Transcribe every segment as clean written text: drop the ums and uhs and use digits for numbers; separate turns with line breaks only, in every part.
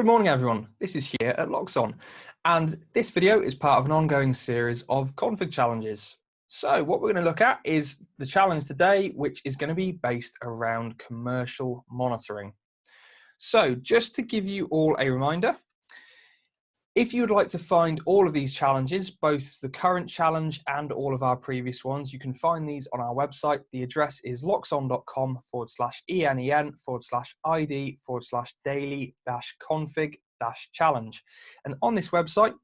Good morning, everyone. This is Hugh at Loxon, and this video is part of an ongoing series of config challenges. So what we're going to look at is the challenge today, which is going to be based around commercial monitoring. So just to give you all a reminder, if you would like to find all of these challenges, both the current challenge and all of our previous ones, you can find these on our website. The address is loxon.com/enen/id/daily-config-challenge. And on this website,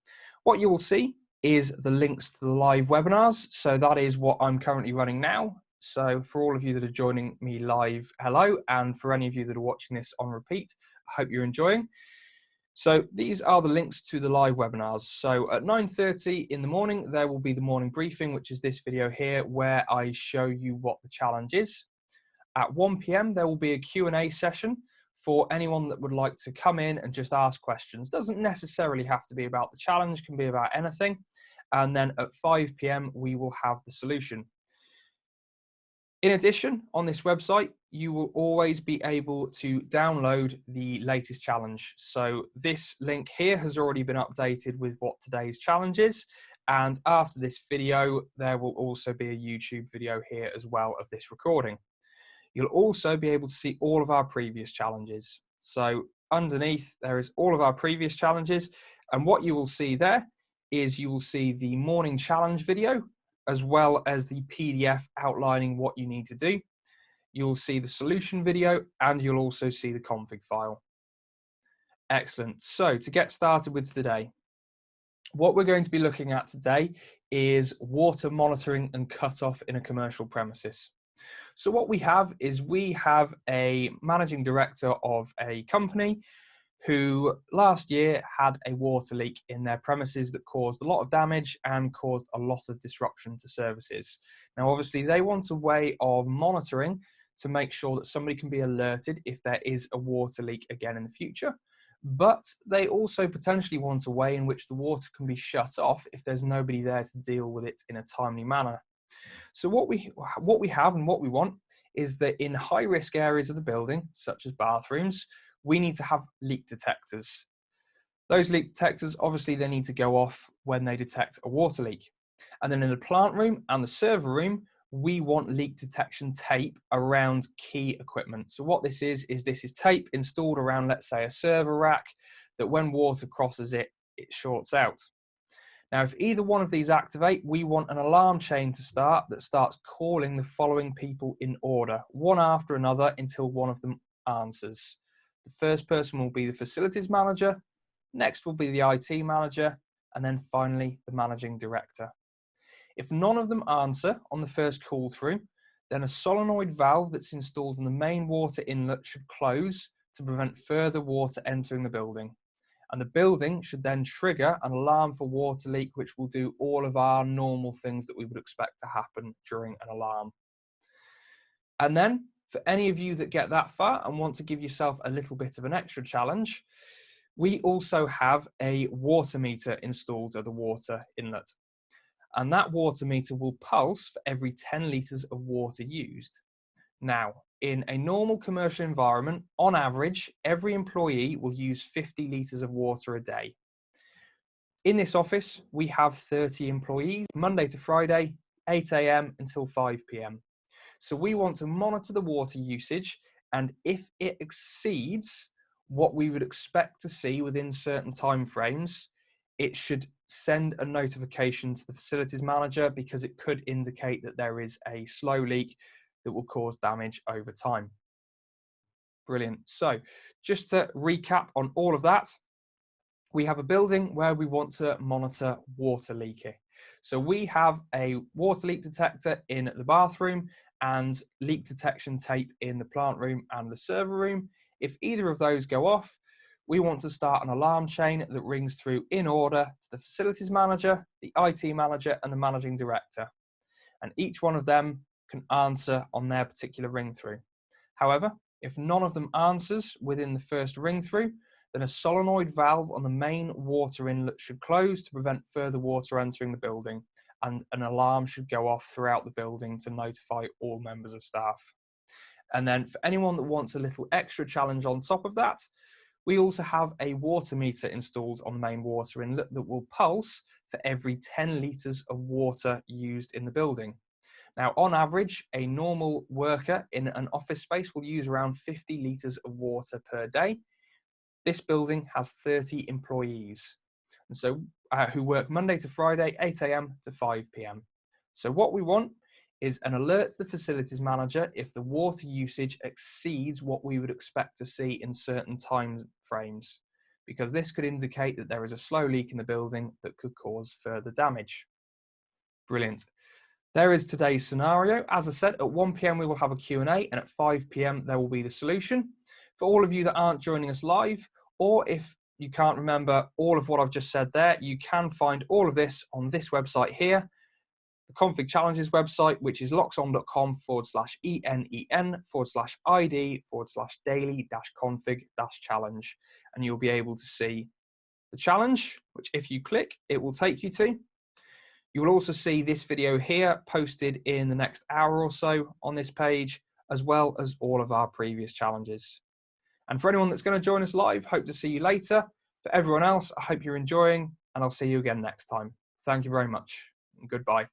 what you will see is the links to the live webinars. So that is what I'm currently running now. So for all of you that are joining me live, hello. And for any of you that are watching this on repeat, I hope you're enjoying. So these are the links to the live webinars. So at 9:30 in the morning, there will be the morning briefing, which is this video here, where I show you what the challenge is. At 1 p.m, there will be a Q&A session for anyone that would like to come in and just ask questions. Doesn't necessarily have to be about the challenge, can be about anything. And then at 5 p.m, we will have the solution. In addition, on this website, you will always be able to download the latest challenge. So this link here has already been updated with what today's challenge is. And after this video, there will also be a YouTube video here as well of this recording. You'll also be able to see all of our previous challenges. So underneath, there is all of our previous challenges. And what you will see there is you will see the morning challenge video, as well as the PDF outlining what you need to do. You'll see the solution video and you'll also see the config file. Excellent. So to get started with today, what we're going to be looking at today is water monitoring and cutoff in a commercial premises. So what we have is we have a managing director of a company who last year had a water leak in their premises that caused a lot of damage and caused a lot of disruption to services. Now, obviously, they want a way of monitoring to make sure that somebody can be alerted if there is a water leak again in the future. But they also potentially want a way in which the water can be shut off if there's nobody there to deal with it in a timely manner. So what we have and what we want is that in high-risk areas of the building, such as bathrooms, we need to have leak detectors. Those leak detectors, obviously, they need to go off when they detect a water leak. And then in the plant room and the server room, we want leak detection tape around key equipment. So what this is this is tape installed around, let's say, a server rack that when water crosses it, it shorts out. Now, if either one of these activate, we want an alarm chain to start that starts calling the following people in order, one after another, until one of them answers. The first person will be the facilities manager, next will be the IT manager, and then finally the managing director. If none of them answer on the first call through, then a solenoid valve that's installed in the main water inlet should close to prevent further water entering the building. And the building should then trigger an alarm for water leak, which will do all of our normal things that we would expect to happen during an alarm. And then, for any of you that get that far and want to give yourself a little bit of an extra challenge, we also have a water meter installed at the water inlet. And that water meter will pulse for every 10 litres of water used. Now, in a normal commercial environment, on average, every employee will use 50 litres of water a day. In this office, we have 30 employees, Monday to Friday, 8 a.m. until 5 p.m. So we want to monitor the water usage, and if it exceeds what we would expect to see within certain timeframes, it should send a notification to the facilities manager, because it could indicate that there is a slow leak that will cause damage over time. Brilliant. So just to recap on all of that, we have a building where we want to monitor water leaking. So we have a water leak detector in the bathroom and leak detection tape in the plant room and the server room. If either of those go off, we want to start an alarm chain that rings through in order to the facilities manager, the IT manager, and the managing director. And each one of them can answer on their particular ring through. However, if none of them answers within the first ring through, then a solenoid valve on the main water inlet should close to prevent further water entering the building, and an alarm should go off throughout the building to notify all members of staff. And then for anyone that wants a little extra challenge on top of that, We also have a water meter installed on the main water inlet that will pulse for every 10 litres of water used in the building. Now, on average, a normal worker in an office space will use around 50 litres of water per day. This building has 30 employees, and so who work Monday to Friday, 8 a.m. to 5 p.m. So what we want is an alert to the facilities manager if the water usage exceeds what we would expect to see in certain time frames, because this could indicate that there is a slow leak in the building that could cause further damage. Brilliant. There is today's scenario. As I said, at 1 p.m. we will have a Q&A, and at 5 p.m. there will be the solution. For all of you that aren't joining us live, or if you can't remember all of what I've just said there, you can find all of this on this website here, the Config Challenges website, which is loxon.com/enen/id/daily-config-challenge. And you'll be able to see the challenge, which if you click, it will take you to. You will also see this video here posted in the next hour or so on this page, as well as all of our previous challenges. And for anyone that's going to join us live, hope to see you later. For everyone else, I hope you're enjoying, and I'll see you again next time. Thank you very much, and goodbye.